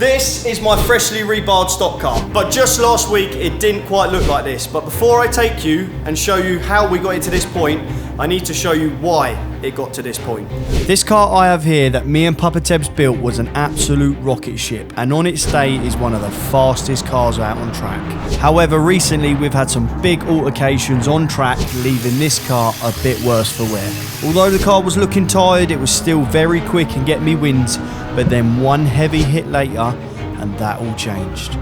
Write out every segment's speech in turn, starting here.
This is my freshly rebarred stock car, but just last week it didn't quite look like this. But before I take you and show you how we got into this point, I need to show you why it got to this point. This car I have here that me and Papa Tebs built was an absolute rocket ship, and on its day is one of the fastest cars out on track. However, recently we've had some big altercations on track, leaving this car a bit worse for wear. Although the car was looking tired, it was still very quick and get me wins, but then one heavy hit later and that all changed.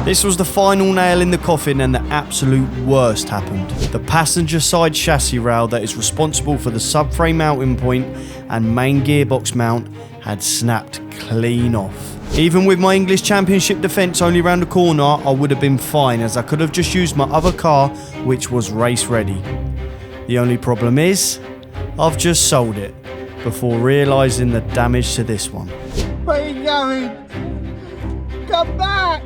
This was the final nail in the coffin, and the absolute worst happened. The passenger side chassis rail that is responsible for the subframe mounting point and main gearbox mount had snapped clean off. Even with my English Championship defence only round the corner, I would have been fine, as I could have just used my other car, which was race ready. The only problem is, I've just sold it, before realising the damage to this one. Where are you going? Come back!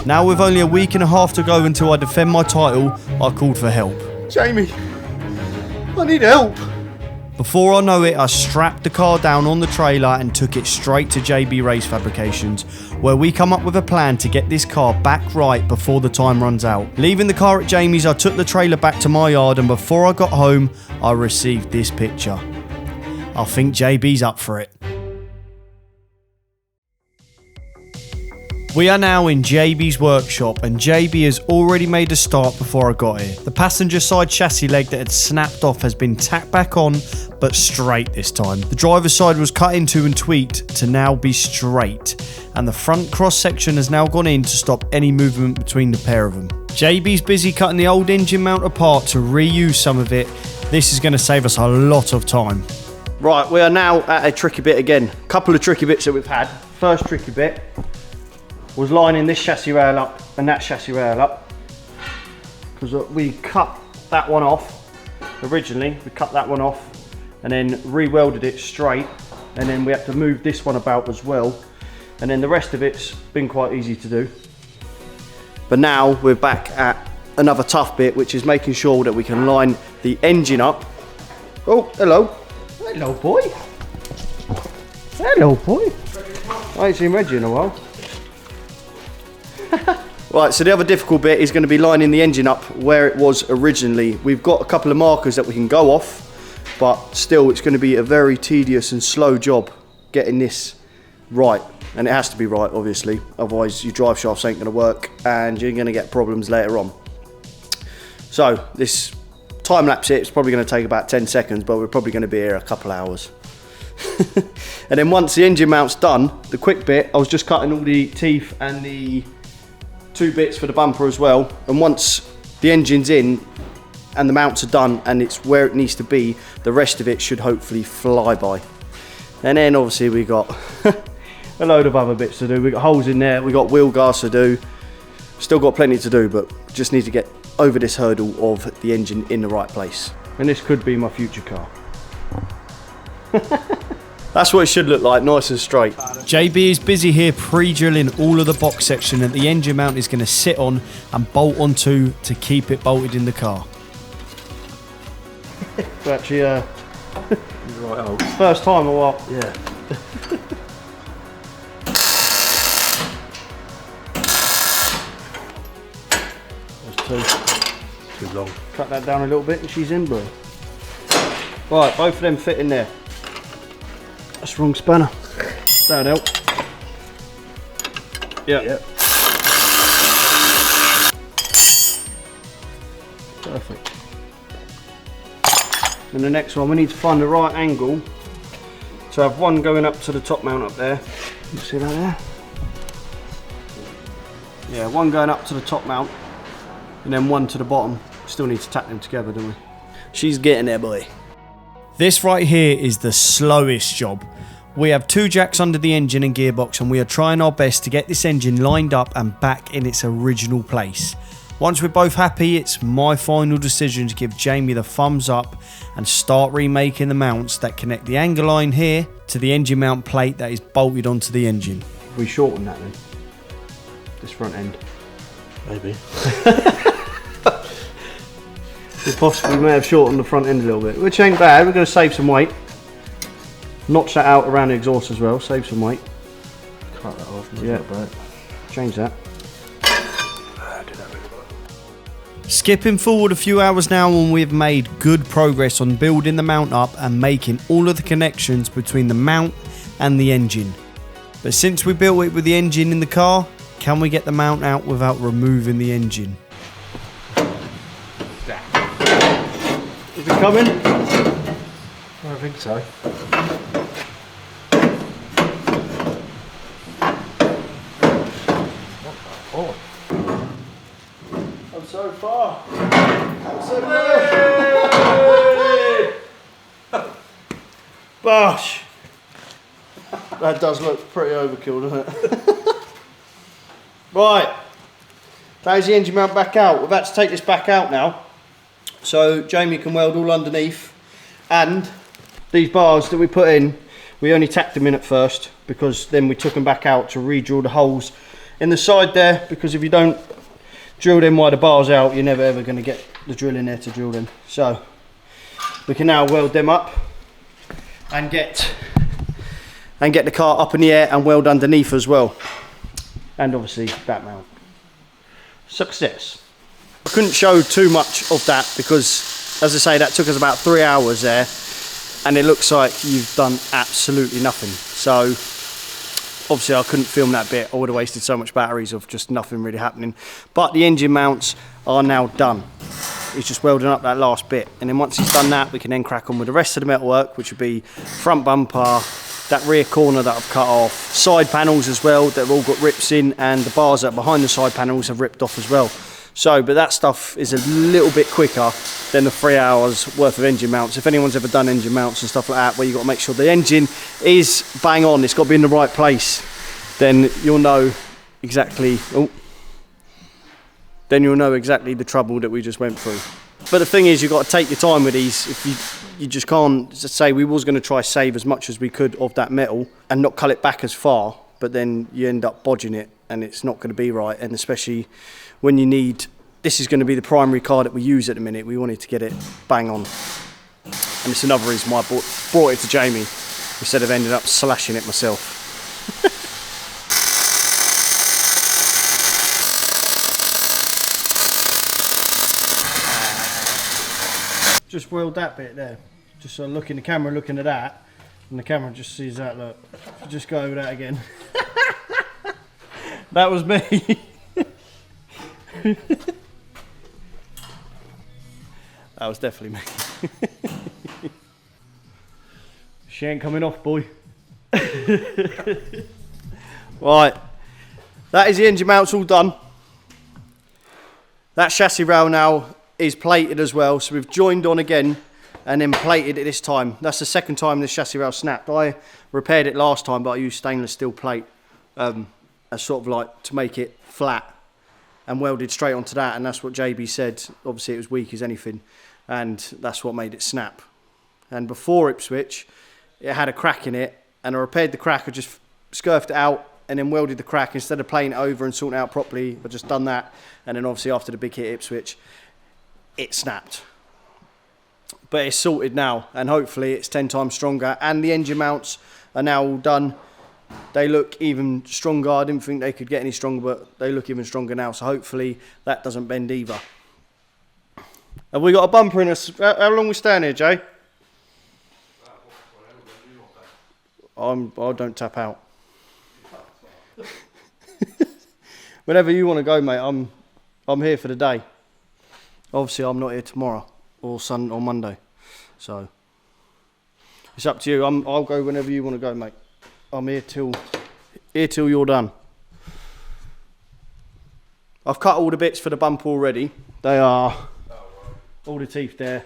Now with only a week and a half to go until I defend my title, I called for help. Jamie, I need help. Before I know it, I strapped the car down on the trailer and took it straight to JB Race Fabrications, where we come up with a plan to get this car back right before the time runs out. Leaving the car at Jamie's, I took the trailer back to my yard, and before I got home, I received this picture. I think JB's up for it. We are now in JB's workshop, and JB has already made a start before I got here. The passenger side chassis leg that had snapped off has been tacked back on, but straight this time. The driver's side was cut into and tweaked to now be straight, and the front cross section has now gone in to stop any movement between the pair of them. JB's busy cutting the old engine mount apart to reuse some of it. This is going to save us a lot of time. Right, we are now at a tricky bit again. A couple of tricky bits that we've had. First tricky bit was lining this chassis rail up and that chassis rail up, because we cut that one off originally. We cut that one off and then re-welded it straight, and then we had to move this one about as well, and then the rest of it's been quite easy to do. But now we're back at another tough bit, which is making sure that we can line the engine up. Oh, hello. Hello, boy. Hello, boy. I ain't seen Reggie in a while. Right, so the other difficult bit is going to be lining the engine up where it was originally. We've got a couple of markers that we can go off, but still it's going to be a very tedious and slow job getting this right. And it has to be right, obviously, otherwise your drive shafts ain't going to work and you're going to get problems later on. So this time lapse here is probably going to take about 10 seconds, but we're probably going to be here a couple hours. And then once the engine mount's done, the quick bit, I was just cutting all the teeth and the two bits for the bumper as well, and once the engine's in and the mounts are done and it's where it needs to be, the rest of it should hopefully fly by. And then obviously we got a load of other bits to do. We got holes in there, we got wheel guards to do, still got plenty to do, but just need to get over this hurdle of the engine in the right place. And this could be my future car. That's what it should look like, nice and straight. JB is busy here pre-drilling all of the box section that the engine mount is going to sit on and bolt onto to keep it bolted in the car. So actually, right, first time or what? Yeah. That's too long. Cut that down a little bit and she's in, bro. Right, both of them fit in there. That's the wrong spanner. That'll help. Yep. Perfect. And the next one, we need to find the right angle to have one going up to the top mount up there. You see that there? Yeah, one going up to the top mount and then one to the bottom. Still need to tack them together, don't we? She's getting there, boy. This right here is the slowest job. We have two jacks under the engine and gearbox, and we are trying our best to get this engine lined up and back in its original place. Once we're both happy, it's my final decision to give Jamie the thumbs up and start remaking the mounts that connect the angle line here to the engine mount plate that is bolted onto the engine. We shorten that then, this front end. Maybe. We possibly may have shortened the front end a little bit, which ain't bad. We're going to save some weight. Notch that out around the exhaust as well, save some weight. Cut that off. Yeah, change that. Skipping forward a few hours now, and we've made good progress on building the mount up and making all of the connections between the mount and the engine. But since we built it with the engine in the car, can we get the mount out without removing the engine? Is it coming? I think so. Oh. I'm so far. I'm so far. Bosh. That does look pretty overkill, doesn't it? Right. There's the engine mount back out. We've had to take this back out now, so Jamie can weld all underneath. And these bars that we put in, we only tacked them in at first, because then we took them back out to re-drill the holes in the side there, because if you don't drill them while the bar's out, you're never ever going to get the drill in there to drill them. So we can now weld them up and get the car up in the air and weld underneath as well. And obviously that mount. Success. I couldn't show too much of that because, as I say, that took us about 3 hours there, and it looks like you've done absolutely nothing. So obviously I couldn't film that bit. I would have wasted so much batteries of just nothing really happening. But the engine mounts are now done. He's just welding up that last bit, and then once he's done that, we can then crack on with the rest of the metalwork, which would be front bumper, that rear corner that I've cut off, side panels as well that have all got rips in, and the bars that are behind the side panels have ripped off as well. So, but that stuff is a little bit quicker than the 3 hours worth of engine mounts. If anyone's ever done engine mounts and stuff like that, where you've got to make sure the engine is bang on, it's got to be in the right place, then you'll know exactly, the trouble that we just went through. But the thing is, you've got to take your time with these. If you just can't say, we was going to try save as much as we could of that metal and not cut it back as far, but then you end up bodging it and it's not going to be right. And especially when you need, this is going to be the primary car that we use at the minute. We wanted to get it bang on. And it's another reason why I brought it to Jamie instead of ending up slashing it myself. Just weld that bit there. Just so look in the camera, looking at that, and the camera just sees that. Look, just go over that again. That was me. That was definitely me. She ain't coming off, boy. Right, that is the engine mounts all done. That chassis rail now is plated as well, so we've joined on again and then plated it this time. That's the second time this chassis rail snapped. I repaired it last time, but I used stainless steel plate as sort of like to make it flat, and welded straight onto that, and that's what JB said. Obviously it was weak as anything, and that's what made it snap. And before Ipswich, it had a crack in it, and I repaired the crack. I just scurfed it out and then welded the crack. Instead of playing it over and sorting it out properly, I just done that, and then obviously after the big hit Ipswich, it snapped. But it's sorted now, and hopefully it's 10 times stronger, and the engine mounts are now all done. They look even stronger. I didn't think they could get any stronger, but they look even stronger now, so hopefully that doesn't bend either. Have we got a bumper in us? How long we staying here, Jay? I don't tap out. Whenever you want to go, mate, I'm here for the day. Obviously, I'm not here tomorrow or Monday, so it's up to you. I'll go whenever you want to go, mate. I'm here till you're done. I've cut all the bits for the bumper already. They are all the teeth there,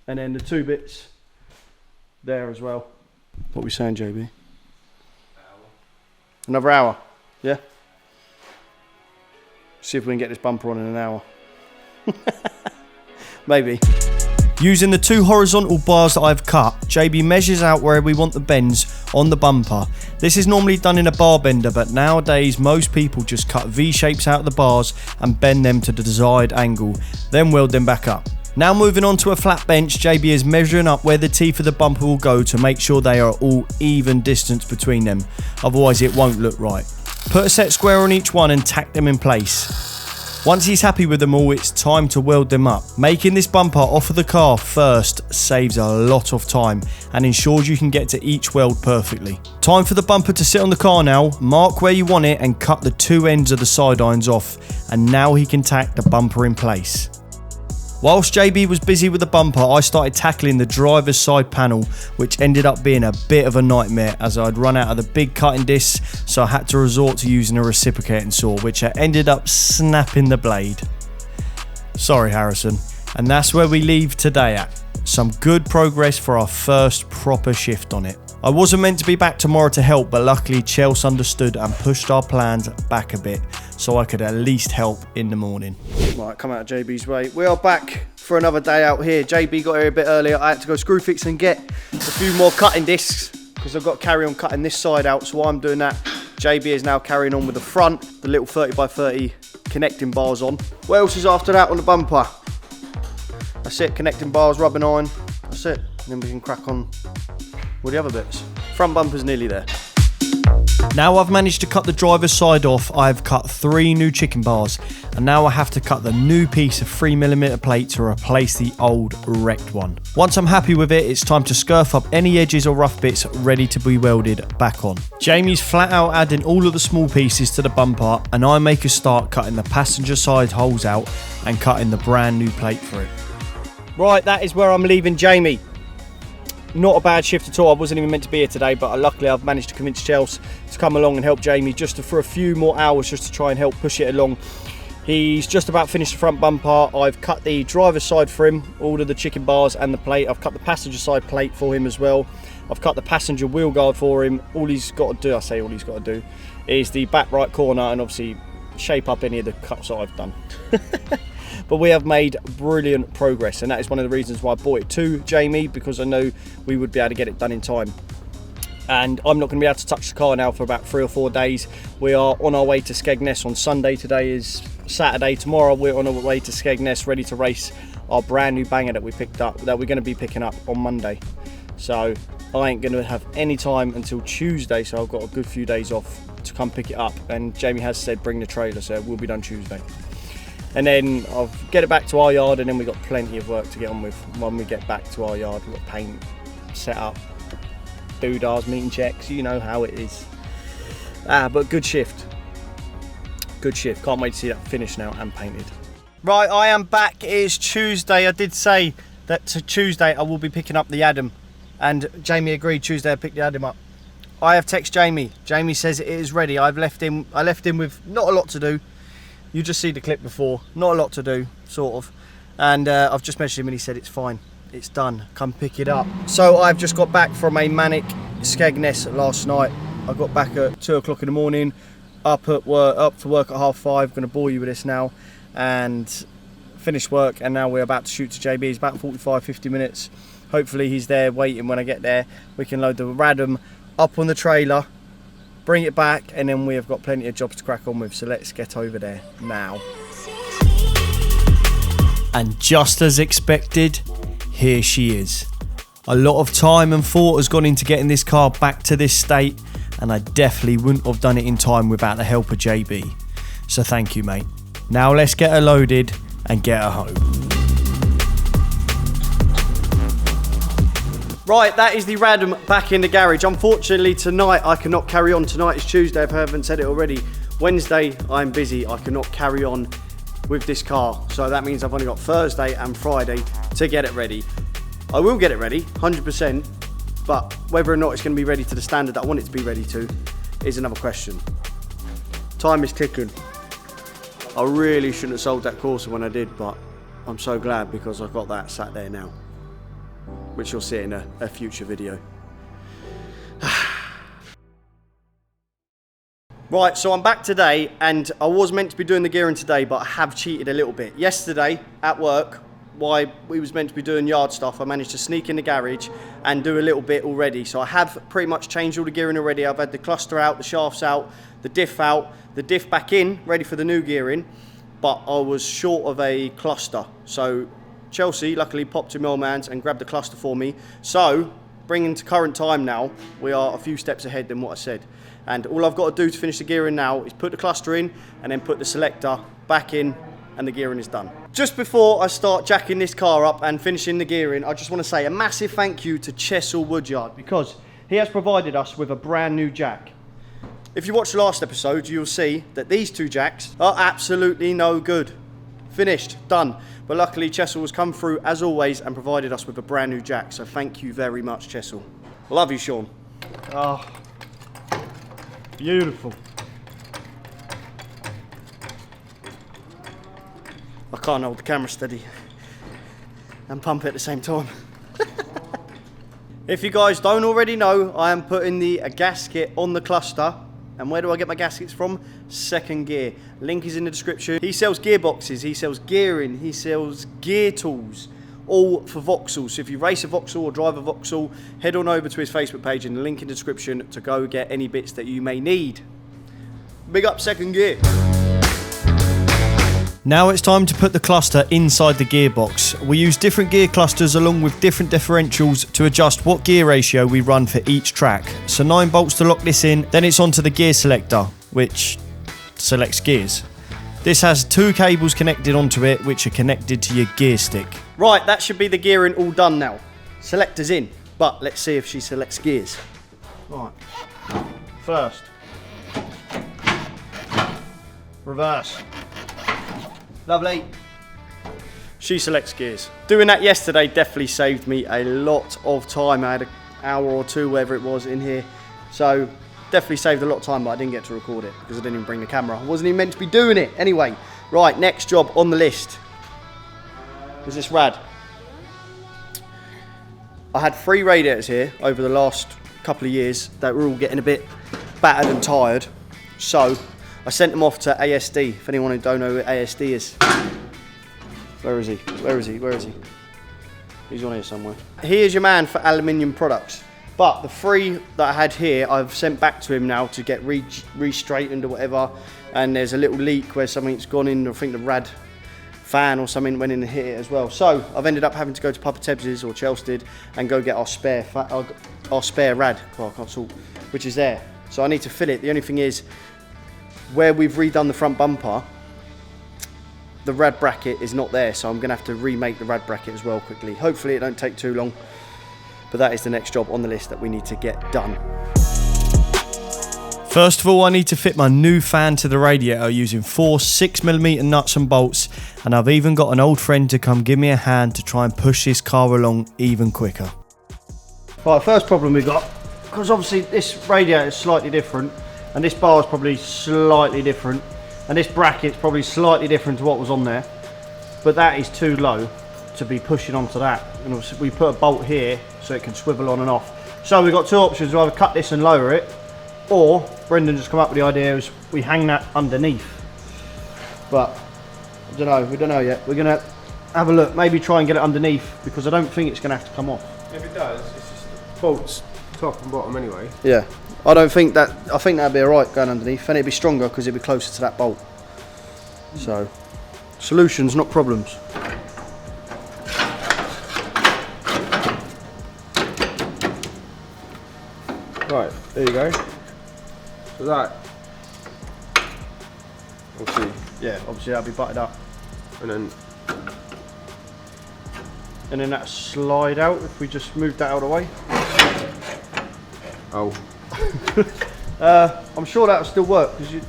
and then the 2 bits there as well. What are we saying, JB? Another hour, yeah? See if we can get this bumper on in an hour. Maybe. Using the 2 horizontal bars that I've cut, JB measures out where we want the bends on the bumper. This is normally done in a bar bender, but nowadays most people just cut V-shapes out of the bars and bend them to the desired angle, then weld them back up. Now moving on to a flat bench, JB is measuring up where the teeth of the bumper will go to make sure they are all even distance between them, otherwise it won't look right. Put a set square on each one and tack them in place. Once he's happy with them all, it's time to weld them up. Making this bumper off of the car first saves a lot of time and ensures you can get to each weld perfectly. Time for the bumper to sit on the car now. Mark where you want it and cut the two ends of the side irons off, and now he can tack the bumper in place. Whilst JB was busy with the bumper, I started tackling the driver's side panel, which ended up being a bit of a nightmare as I'd run out of the big cutting discs, so I had to resort to using a reciprocating saw, which I ended up snapping the blade. Sorry, Harrison. And that's where we leave today at. Some good progress for our first proper shift on it. I wasn't meant to be back tomorrow to help, but luckily Chelsea understood and pushed our plans back a bit so I could at least help in the morning. Right, come out of JB's way. We are back for another day out here. JB got here a bit earlier. I had to go screw fix and get a few more cutting discs because I've got to carry on cutting this side out. So while I'm doing that, JB is now carrying on with the front, the little 30x30 connecting bars on. What else is after that on the bumper? That's it, connecting bars, rubbing iron. That's it. And then we can crack on with the other bits. Front bumper's nearly there. Now I've managed to cut the driver's side off, I've cut 3 new chicken bars, and now I have to cut the new piece of 3mm plate to replace the old wrecked one. Once I'm happy with it, it's time to scurf up any edges or rough bits ready to be welded back on. Jamie's flat out adding all of the small pieces to the bumper, and I make a start cutting the passenger side holes out and cutting the brand new plate for it. Right, that is where I'm leaving Jamie. Not a bad shift at all. I wasn't even meant to be here today, but luckily I've managed to convince Chelsea to come along and help Jamie just for a few more hours just to try and help push it along. He's just about finished the front bumper. I've cut the driver's side for him, all of the chicken bars and the plate. I've cut the passenger side plate for him as well. I've cut the passenger wheel guard for him. All he's got to do, I say all he's got to do, is the back right corner and obviously shape up any of the cuts that I've done. But we have made brilliant progress, and that is one of the reasons why I bought it to Jamie, because I know we would be able to get it done in time. And I'm not going to be able to touch the car now for about 3 or 4 days. We are on our way to Skegness on Sunday. Today is Saturday. Tomorrow we're on our way to Skegness, ready to race our brand new banger that we picked up, that we're going to be picking up on Monday. So I ain't going to have any time until Tuesday, so I've got a good few days off to come pick it up. And Jamie has said bring the trailer, so we'll be done Tuesday. And then I'll get it back to our yard, and then we've got plenty of work to get on with when we get back to our yard. We've got paint, set up, doodahs, meeting checks, you know how it is. But good shift. Good shift. Can't wait to see that finished now and painted. Right, I am back. It is Tuesday. I did say that Tuesday I will be picking up the Adam, and Jamie agreed Tuesday I picked the Adam up. I have texted Jamie. Jamie says it is ready. I left him with not a lot to do. You just see the clip before, not a lot to do, sort of. And I've just messaged him and he said it's fine, it's done, come pick it up. So I've just got back from a manic Skegness last night. I got back at 2 o'clock in the morning, up to work at 5:30, gonna bore you with this now, and finished work, and now we're about to shoot to JB. It's about 45-50 minutes. Hopefully he's there waiting when I get there. We can load the Radom up on the trailer, bring it back, and then we have got plenty of jobs to crack on with, so let's get over there now. And just as expected, here she is. A lot of time and thought has gone into getting this car back to this state, and I definitely wouldn't have done it in time without the help of JB. So thank you, mate. Now let's get her loaded and get her home. Right, that is the Radom back in the garage. Unfortunately tonight I cannot carry on. Tonight is Tuesday, if I haven't said it already. Wednesday I'm busy, I cannot carry on with this car. So that means I've only got Thursday and Friday to get it ready. I will get it ready, 100%, but whether or not it's going to be ready to the standard that I want it to be ready to is another question. Time is ticking. I really shouldn't have sold that Corsa when I did, but I'm so glad because I've got that sat there now, which you'll see in a future video. Right, so I'm back today, and I was meant to be doing the gearing today, but I have cheated a little bit. Yesterday at work, while we was meant to be doing yard stuff, I managed to sneak in the garage and do a little bit already. So I have pretty much changed all the gearing already. I've had the cluster out, the shafts out, the diff back in, ready for the new gearing, but I was short of a cluster. So Chelsea luckily popped to my old man's and grabbed the cluster for me. So, bringing to current time now, we are a few steps ahead than what I said. And all I've got to do to finish the gearing now is put the cluster in and then put the selector back in, and the gearing is done. Just before I start jacking this car up and finishing the gearing, I just want to say a massive thank you to Chessel Woodyard, because he has provided us with a brand new jack. If you watched the last episode, you'll see that these two jacks are absolutely no good. Finished, done. But luckily Chessel has come through as always and provided us with a brand new jack, so thank you very much, Chessel. Love you, Sean. Oh, beautiful. I can't hold the camera steady and pump it at the same time. If you guys don't already know, I am putting the gasket on the cluster. And where do I get my gaskets from? Second Gear. Link is in the description. He sells gearboxes, he sells gearing, he sells gear tools, all for Vauxhall. So if you race a Vauxhall or drive a Vauxhall, head on over to his Facebook page and the link in the description to go get any bits that you may need. Big up Second Gear. Now it's time to put the cluster inside the gearbox. We use different gear clusters along with different differentials to adjust what gear ratio we run for each track. So 9 bolts to lock this in, then it's onto the gear selector, which selects gears. This has 2 cables connected onto it, which are connected to your gear stick. Right, that should be the gearing all done now. Selector's in, but let's see if she selects gears. Right, first, reverse. Lovely. She selects gears. Doing that yesterday definitely saved me a lot of time. I had an hour or two, whatever it was, in here. So, definitely saved a lot of time, but I didn't get to record it because I didn't even bring the camera. I wasn't even meant to be doing it. Anyway, right, next job on the list is this rad. I had 3 radiators here over the last couple of years that were all getting a bit battered and tired. So, I sent them off to ASD, if anyone who don't know who ASD is. Where is he? Where is he? Where is he? He's on here somewhere. He is your man for aluminium products. But the 3 that I had here, I've sent back to him now to get re-straightened or whatever. And there's a little leak where something's gone in. I think the rad fan or something went in and hit it as well. So I've ended up having to go to Papa Tebbs's or Chelsted and go get our spare rad, well, I can't talk, which is there. So I need to fill it. The only thing is, where we've redone the front bumper, the rad bracket is not there, so I'm going to have to remake the rad bracket as well quickly. Hopefully it don't take too long, but that is the next job on the list that we need to get done. First of all, I need to fit my new fan to the radiator using 4 6mm nuts and bolts, and I've even got an old friend to come give me a hand to try and push this car along even quicker. Right, first problem we've got, because obviously this radiator is slightly different, and this bar is probably slightly different, and this bracket's probably slightly different to what was on there, but that is too low to be pushing onto that. And obviously we put a bolt here so it can swivel on and off. So we've got 2 options: we either cut this and lower it, or Brendan just come up with the idea is we hang that underneath. But I don't know, we don't know yet. We're gonna have a look, maybe try and get it underneath, because I don't think it's gonna have to come off. If it does, it's just bolts top and bottom anyway. Yeah. I think that'd be alright going underneath, and it'd be stronger because it'd be closer to that bolt. So, solutions, not problems. Right, there you go. So that, obviously, Yeah, obviously that'll be butted up. and then that slide out if we just move that out of the way. oh, I'm sure that'll still work, because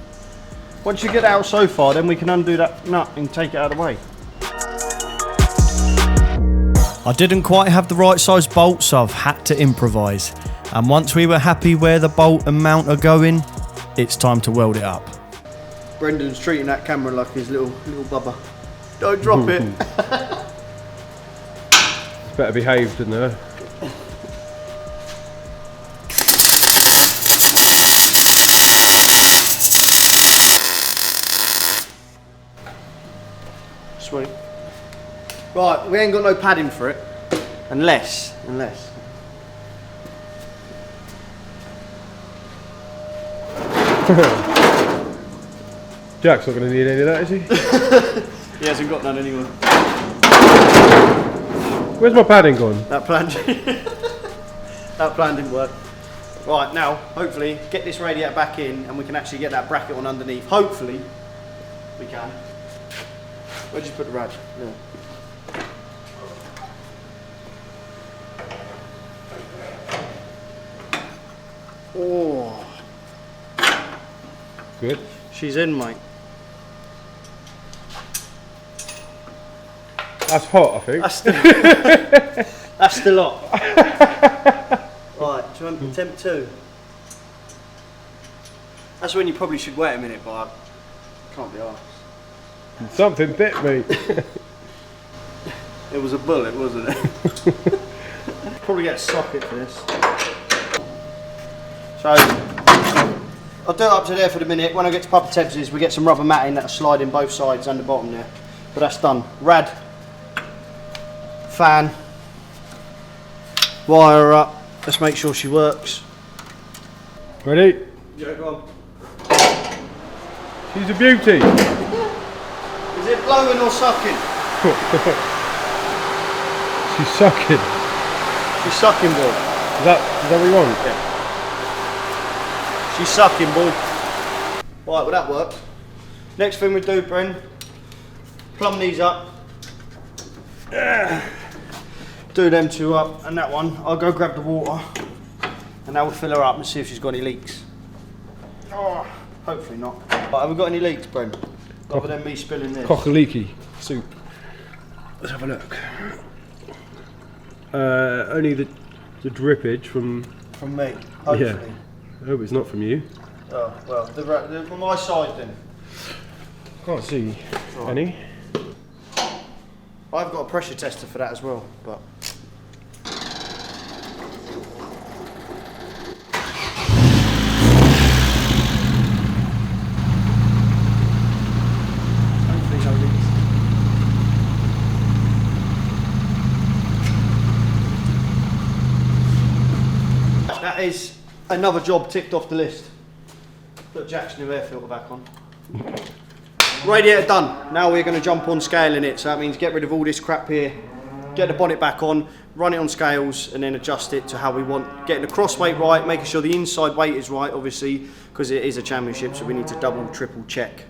once you get out so far, then we can undo that nut and take it out of the way. I didn't quite have the right size bolt, so I've had to improvise. And once we were happy where the bolt and mount are going, it's time to weld it up. Brendan's treating that camera like his little bubba. Don't drop it. it's better behaved than there. Sweet. Right, we ain't got no padding for it. Unless. Jack's not going to need any of that, is he? He hasn't got none anyway. Where's my padding gone? That plan, that plan didn't work. Right, now, hopefully, get this radiator back in and we can actually get that bracket on underneath. Hopefully, we can. Where'd you put the rad? Yeah. Oh. Good. She's in, mate. That's hot, I think. That's still hot. Right, do you want temp 2? That's when you probably should wait a minute, but I can't be arsed. Something bit me. It was a bullet, wasn't it? Probably get a socket for this. So, I'll do it up to there for the minute. When I get to proper temperatures, we get some rubber matting that'll slide in both sides and the bottom there. But that's done. Rad, fan, wire her up. Let's make sure she works. Ready? Yeah, go on. She's a beauty. Is it blowing or sucking? She's sucking. She's sucking, boy. Is that what you want? Yeah. She's sucking, boy. Right, well that worked. Next thing we do, Bren, plumb these up. Do them two up, and that one, I'll go grab the water, and now we'll fill her up and see if she's got any leaks. Oh, hopefully not. Right, have we got any leaks, Bren? Other than me spilling this. Cock-a-leaky soup. Let's have a look. Only the drippage from me, hopefully. Yeah. I hope it's not from you. Oh, well, from my side then. Can't see any. I've got a pressure tester for that as well, but... hopefully no leaks. That is another job ticked off the list. Put Jack's new air filter back on. Radiator done. Now we're going to jump on scaling it. So that means get rid of all this crap here, get the bonnet back on, run it on scales, and then adjust it to how we want. Getting the cross weight right, making sure the inside weight is right, obviously, because it is a championship, so we need to double, triple check.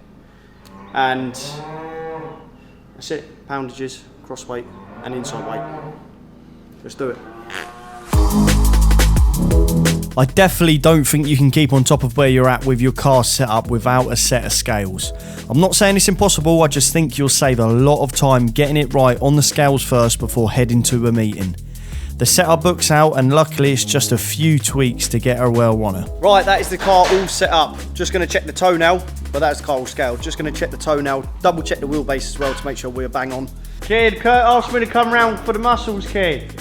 And that's it. Poundages, cross weight, and inside weight. Let's do it. I definitely don't think you can keep on top of where you're at with your car set up without a set of scales. I'm not saying it's impossible, I just think you'll save a lot of time getting it right on the scales first before heading to a meeting. The setup book's out and luckily it's just a few tweaks to get her where I want her. Right, that is the car all set up. Just going to check the toenail, but that's the car all scaled. Just going to check the toenail, double check the wheelbase as well to make sure we're bang on. Kid, Kurt asked me to come round for the muscles, kid.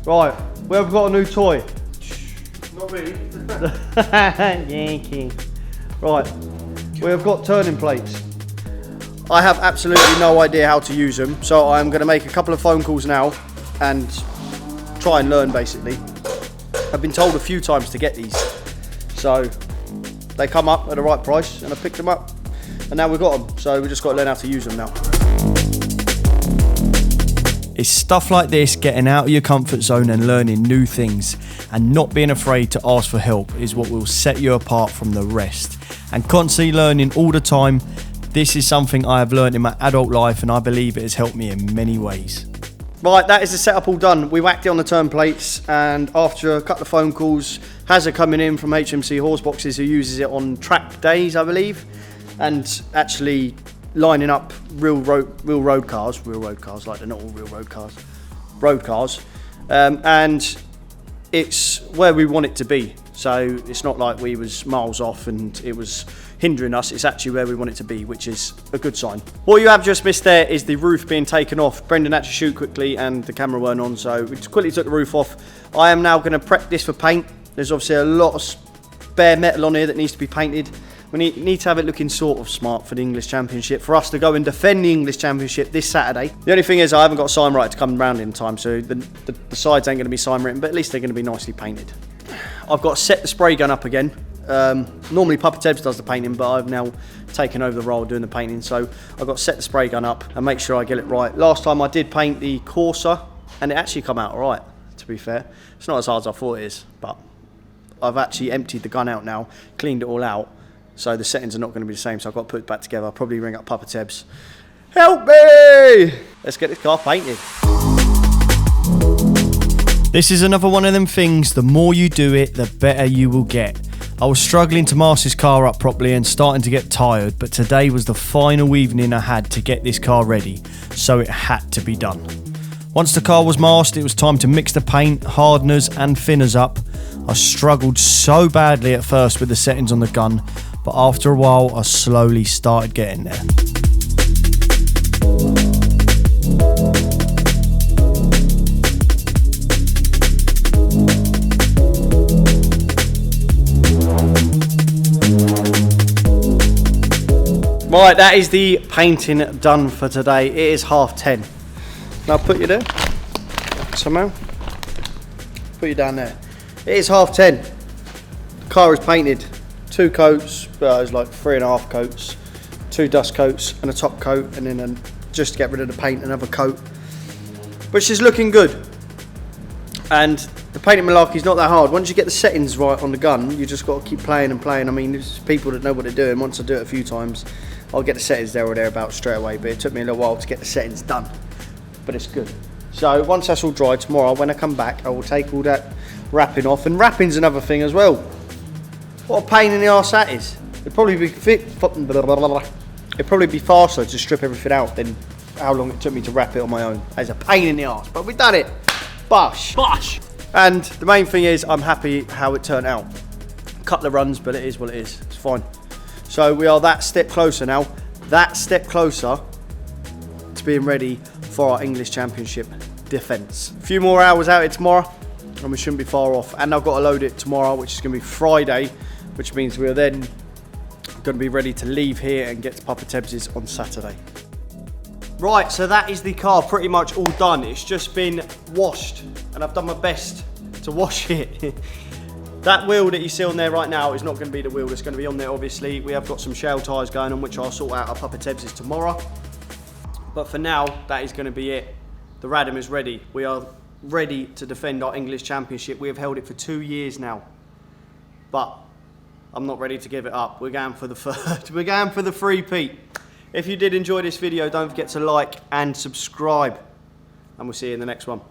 Right, we've got a new toy. Not me. Yankee. Right, we've got turning plates. I have absolutely no idea how to use them, so I'm going to make a couple of phone calls now and try and learn basically. I've been told a few times to get these, so they come up at the right price and I picked them up and now we've got them, so we just got to learn how to use them now. It's stuff like this, getting out of your comfort zone and learning new things and not being afraid to ask for help is what will set you apart from the rest. And constantly learning all the time, this is something I have learned in my adult life and I believe it has helped me in many ways. Right, that is the setup all done. We whacked it on the turn plates and after a couple of phone calls, Hazard coming in from HMC Horseboxes who uses it on track days, I believe, and actually lining up real road cars, like they're not all real road cars, and it's where we want it to be. So it's not like we was miles off and it was hindering us, it's actually where we want it to be, which is a good sign. What you have just missed there is the roof being taken off. Brendan had to shoot quickly and the camera weren't on, so we just quickly took the roof off. I am now going to prep this for paint. There's obviously a lot of bare metal on here that needs to be painted. We need to have it looking sort of smart for the English Championship, for us to go and defend the English Championship this Saturday. The only thing is I haven't got a sign writer to come round in time, so the sides ain't going to be sign written, but at least they're going to be nicely painted. I've got to set the spray gun up again. Normally Papa Tebs does the painting, but I've now taken over the role doing the painting. So I've got to set the spray gun up and make sure I get it right. Last time I did paint the Corsa, and it actually come out all right, to be fair. It's not as hard as I thought it is, but I've actually emptied the gun out now, cleaned it all out, so the settings are not going to be the same, so I've got to put it back together. I'll probably ring up Papa Tebs. Help me! Let's get this car painted. This is another one of them things, the more you do it, the better you will get. I was struggling to mask this car up properly and starting to get tired, but today was the final evening I had to get this car ready, so it had to be done. Once the car was masked, it was time to mix the paint, hardeners and thinners up. I struggled so badly at first with the settings on the gun, but after a while I slowly started getting there. Right, that is the painting done for today. It is 10:30. Can I put you there? Somehow? Put you down there. It is 10:30. The car is painted. 2 coats, well, it's like 3.5 coats. 2 dust coats and a top coat, and then just to get rid of the paint, another coat. Which is looking good. And the painting malarkey is not that hard. Once you get the settings right on the gun, you just got to keep playing and playing. I mean, there's people that know what they're doing. Once I do it a few times, I'll get the settings there or thereabouts straight away, but it took me a little while to get the settings done. But it's good. So once that's all dried, tomorrow when I come back, I will take all that wrapping off. And wrapping's another thing as well. What a pain in the arse that is. It'd probably be faster to strip everything out than how long it took me to wrap it on my own. It's a pain in the arse, but we've done it. Bosh. Bosh. And the main thing is, I'm happy how it turned out. A couple of runs, but it is what it is. It's fine. So we are that step closer now. That step closer to being ready for our English Championship defence. A few more hours out here tomorrow, and we shouldn't be far off. And I've got to load it tomorrow, which is going to be Friday, which means we're then going to be ready to leave here and get to Papa Tebs's on Saturday. Right, so that is the car pretty much all done. It's just been washed, and I've done my best to wash it. That wheel that you see on there right now is not going to be the wheel that's going to be on there, obviously. We have got some shell tyres going on, which I'll sort out at Papa Tebs's tomorrow. But for now, that is going to be it. The Radom is ready. We are ready to defend our English Championship. We have held it for 2 years now. But I'm not ready to give it up. We're going for the third. We're going for the three-peat. If you did enjoy this video, don't forget to like and subscribe. And we'll see you in the next one.